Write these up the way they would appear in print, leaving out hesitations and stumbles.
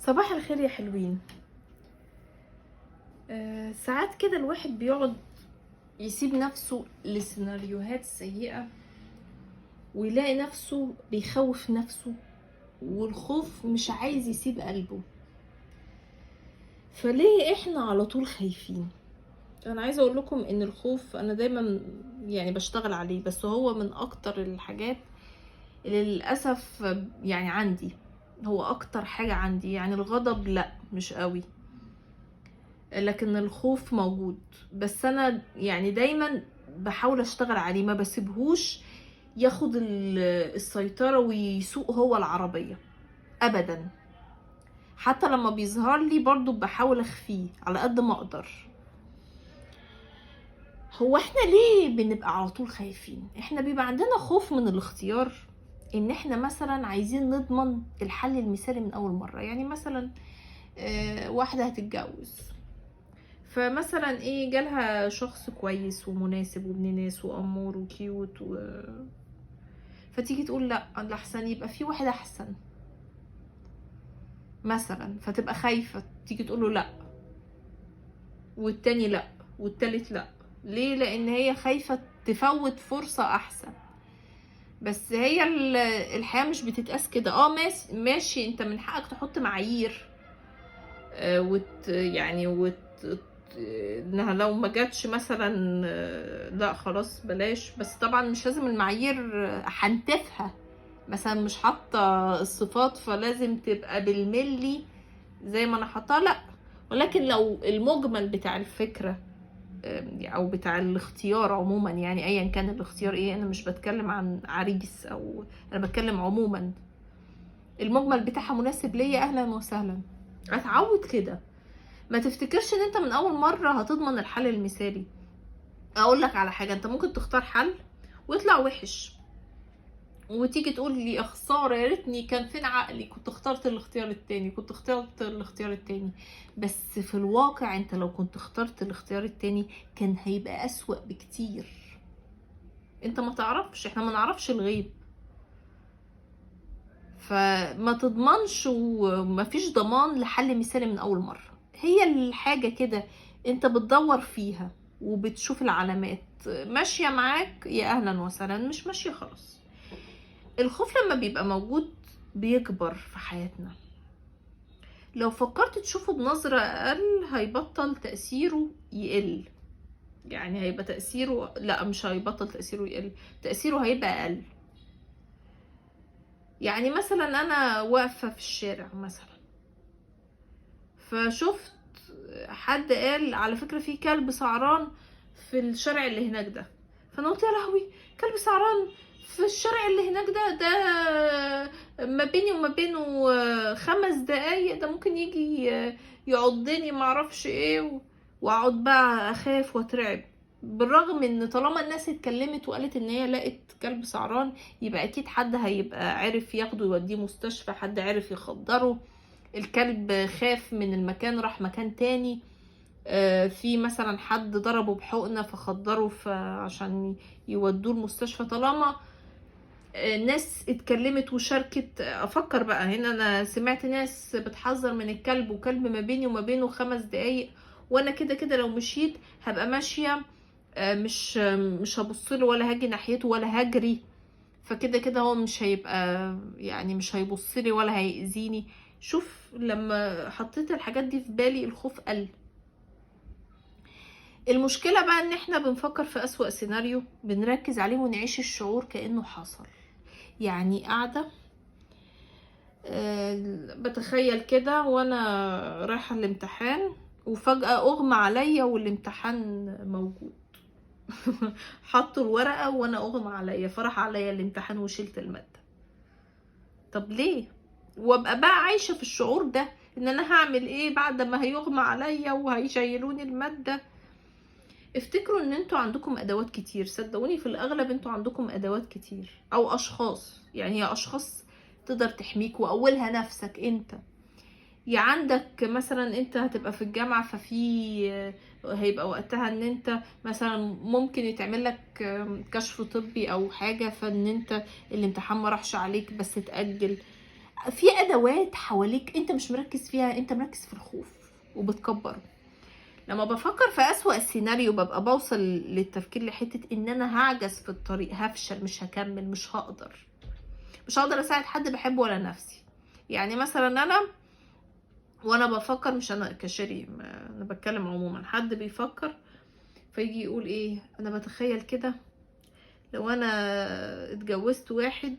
صباح الخير يا حلوين. ساعات كده الواحد بيقعد يسيب نفسه لسيناريوهات سيئة ويلاقي نفسه بيخوف نفسه، والخوف مش عايز يسيب قلبه. فليه احنا على طول خايفين؟ انا عايزة اقول لكم ان الخوف انا دايما يعني بشتغل عليه، بس هو من اكتر الحاجات اللي للأسف يعني عندي، هو اكتر حاجة عندي. يعني الغضب لا مش قوي، لكن الخوف موجود. بس انا يعني دايما بحاول اشتغل عليه، ما بسيبهوش ياخد السيطرة ويسوق هو العربية ابدا. حتى لما بيظهر لي برضو بحاول اخفيه على قد ما اقدر. هو احنا ليه بنبقى على طول خايفين؟ احنا بيبقى عندنا خوف من الاختيار، ان احنا مثلا عايزين نضمن الحل المثالي من اول مرة. يعني مثلا واحدة هتتجوز، فمثلا ايه، جالها شخص كويس ومناسب وابن ناس وامور وكيوت فتيجي تقول لا، احسن يبقى في واحد احسن مثلا، فتبقى خايفة تيجي تقوله لا، والتاني لا، والتالت لا. ليه؟ لان هي خايفة تفوت فرصة احسن. بس هي الحياة مش بتتقاس كده. ماشي، انت من حقك تحط معايير، يعني انها لو ما جاتش مثلا لا خلاص بلاش. بس طبعا مش لازم المعايير هنتفها، مثلا مش حاطه الصفات فلازم تبقى بالملي زي ما انا حاطاها، لا. ولكن لو المجمل بتاع الفكره او بتاع الاختيار عموما، يعني ايا كان الاختيار ايه، انا مش بتكلم عن عريس، او انا بتكلم عموما المجمل بتاعها مناسب ليا، اهلا وسهلا. اتعود كده. ما تفتكرش ان انت من اول مرة هتضمن الحل المثالي. اقول لك على حاجة، انت ممكن تختار حل ويطلع وحش، وتيجي تقول لي يا خسارة، يا ريتني كان فين عقلي، كنت اخترت الاختيار التاني، كنت اخترت الاختيار التاني. بس في الواقع انت لو كنت اخترت الاختيار التاني كان هيبقى اسوأ بكتير. انت ما تعرفش، احنا ما نعرفش الغيب. فما تضمنش، ومفيش ضمان لحل مثالي من اول مرة. هي الحاجة كده، انت بتدور فيها وبتشوف العلامات ماشية معاك، يا اهلا وسهلا. مش ماشية خلاص. الخوف لما بيبقى موجود بيكبر في حياتنا. لو فكرت تشوفه بنظرة اقل هيبطل تأثيره يقل. يعني هيبقى تأثيره، لا مش هيبطل تأثيره يقل، تأثيره هيبقى اقل. يعني مثلا انا واقفة في الشارع مثلا، فشفت حد قال على فكرة في كلب سعران في الشارع اللي هناك ده. فانا قلت يا لهوي، كلب سعران في الشارع اللي هناك ده ما بيني وما بينه 5 دقايق، ده ممكن يجي يعضني معرفش ايه. واقعد بقى اخاف واترعب. بالرغم ان طالما الناس اتكلمت وقالت ان هي لقت كلب سعران، يبقى اكيد حد هيبقى عارف ياخده يوديه مستشفى، حد عارف يخدره. الكلب خاف من المكان راح مكان تاني، في مثلا حد ضربه بحقنة فخدره عشان يودوه المستشفى. طالما ناس اتكلمت وشاركت. افكر بقى هنا، انا سمعت ناس بتحذر من الكلب، وكلب ما بيني وما بينه 5 دقايق، وانا كده كده لو مشيت هبقى ماشية، مش هبصله ولا هاجي ناحيته ولا هجري. فكده كده هو مش هيبقى، يعني مش هيبصلي ولا هيأذيني. شوف لما حطيت الحاجات دي في بالي الخوف قل. المشكلة بقى ان احنا بنفكر في أسوأ سيناريو، بنركز عليه ونعيش الشعور كأنه حصل. يعني قاعدة بتخيل كده وانا رايحة الامتحان، وفجأة اغمى عليا والامتحان موجود. حطوا الورقة وانا اغمى عليا، فرح عليا الامتحان وشلت المادة. طب ليه؟ وابقى بقى عايشة في الشعور ده، ان انا هعمل ايه بعد ما هيغمى عليا وهيشيلوني المادة. افتكروا ان انتوا عندكم ادوات كتير، صدقوني في الاغلب انتوا عندكم ادوات كتير، او اشخاص. يعني هي اشخاص تقدر تحميك، واولها نفسك انت. يا عندك مثلا انت هتبقى في الجامعة، ففي هيبقى وقتها ان انت مثلا ممكن يتعمل لك كشف طبي او حاجة، فان انت الامتحان ما راحش عليك بس اتأجل. في ادوات حواليك انت مش مركز فيها، انت مركز في الخوف وبتكبره. لما بفكر في اسوأ السيناريو ببقى بوصل للتفكير لحتة ان انا هعجز في الطريق، هفشل، مش هكمل، مش هقدر اساعد حد بحبه ولا نفسي. يعني مثلا انا وانا بفكر، مش انا كشري، انا بتكلم عموما، حد بيفكر فيجي يقول ايه، انا بتخيل كده لو انا اتجوزت واحد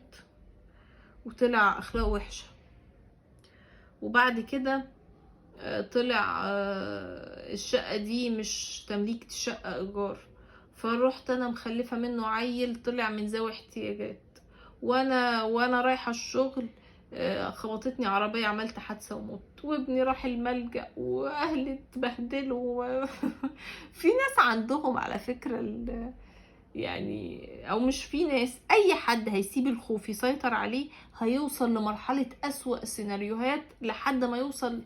وطلع اخلاقه وحشة، وبعد كده طلع الشقة دي مش تمليك، الشقة ايجار، فروحت انا مخلفة منه عيل طلع من ذوي احتياجات، وانا رايحة الشغل خبطتني عربية عملت حادثة ومت، وابني راح الملجأ واهلي اتبهدلوا. في ناس عندهم على فكرة يعني، او مش في ناس، اي حد هيسيب الخوف يسيطر عليه هيوصل لمرحلة اسوأ السيناريوهات، لحد ما يوصل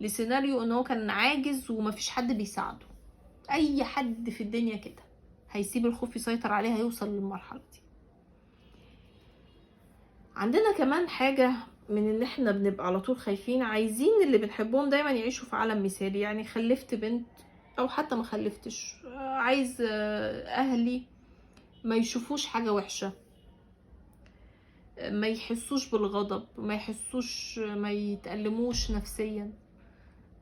لسيناريو ان هو كان عاجز ومفيش حد بيساعده. اي حد في الدنيا كده هيسيب الخوف يسيطر عليه هيوصل للمرحلة دي. عندنا كمان حاجة من ان احنا بنبقى على طول خايفين، عايزين اللي بنحبهم دايما يعيشوا في عالم مثالي. يعني خلفت بنت او حتى ما خلفتش، عايز اهلي ما يشوفوش حاجة وحشة، ما يحسوش بالغضب، ما يتألموش نفسيا.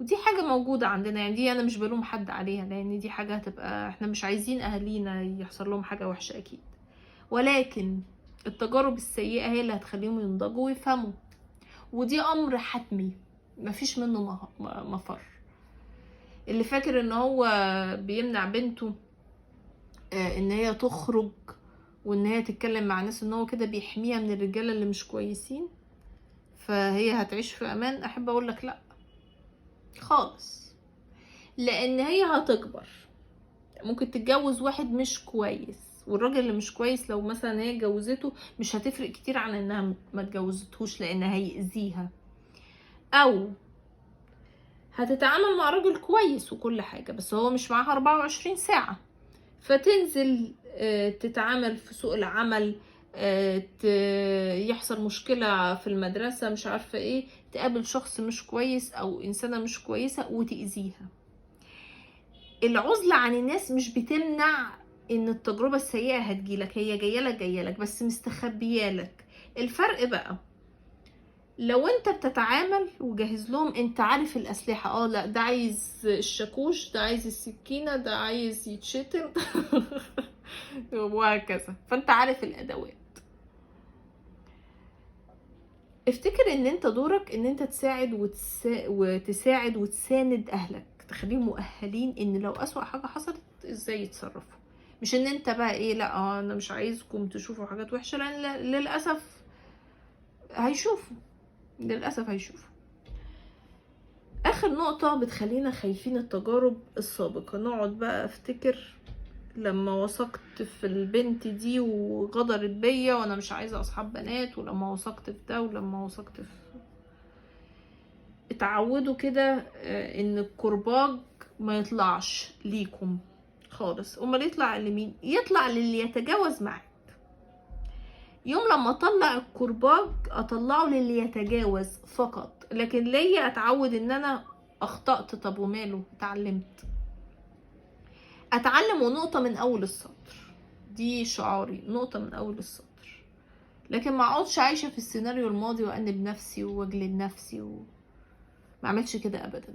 ودي حاجة موجودة عندنا، يعني دي انا مش بلوم حد عليها، لان دي حاجة هتبقى، احنا مش عايزين اهالينا يحصل لهم حاجة وحشة اكيد، ولكن التجارب السيئة هي اللي هتخليهم ينضجوا ويفهموا، ودي امر حتمي مفيش منه مفر. اللي فاكر ان هو بيمنع بنته ان هي تخرج وان هي تتكلم مع ناس، ان هو كده بيحميها من الرجاله اللي مش كويسين فهي هتعيش في امان، احب اقول لك لا خالص. لان هي هتكبر ممكن تتجوز واحد مش كويس، والراجل اللي مش كويس لو مثلا هي اتجوزته مش هتفرق كتير عن انها ما اتجوزتهوش، لان هيأذيها. او هتتعامل مع راجل كويس وكل حاجة، بس هو مش معاها 24 ساعة، فتنزل تتعامل في سوق العمل، يحصل مشكلة في المدرسة، مش عارفة ايه، تقابل شخص مش كويس او انسانة مش كويسة وتأذيها. العزلة عن الناس مش بتمنع ان التجربة السيئة هتجيلك، هي جايلك بس مستخبيالك. الفرق بقى لو انت بتتعامل وجهز لهم، انت عارف الاسلحة، لا ده عايز الشاكوش، ده عايز السكينة، ده عايز يتشتم وهكذا، فانت عارف الادوات. افتكر ان انت دورك ان انت تساعد وتساند اهلك، تخليهم مؤهلين ان لو اسوأ حاجة حصلت ازاي يتصرفوا. مش ان انت بقى ايه، لا انا مش عايزكم تشوفوا حاجات وحشة، لان للأسف هيشوفوا. اخر نقطة بتخلينا خايفين التجارب السابقة. نقعد بقى افتكر لما وثقت في البنت دي وغدرت بيا وانا مش عايزة اصحاب بنات، ولما وثقت في ده، ولما وثقت في، اتعودوا كده ان الكرباج ما يطلعش ليكم خالص، امال يطلع لمين؟ يطلع للي يتجاوز معاك. يوم لما اطلع الكرباج اطلعه للي يتجاوز فقط، لكن ليا اتعود ان انا اخطأت، طب وماله، اتعلم ونقطة من اول السطر، دي شعاري، نقطة من اول السطر. لكن ما اقعدش عايشة في السيناريو الماضي وانب نفسي واجلد نفسي ما اعملش كده ابدا.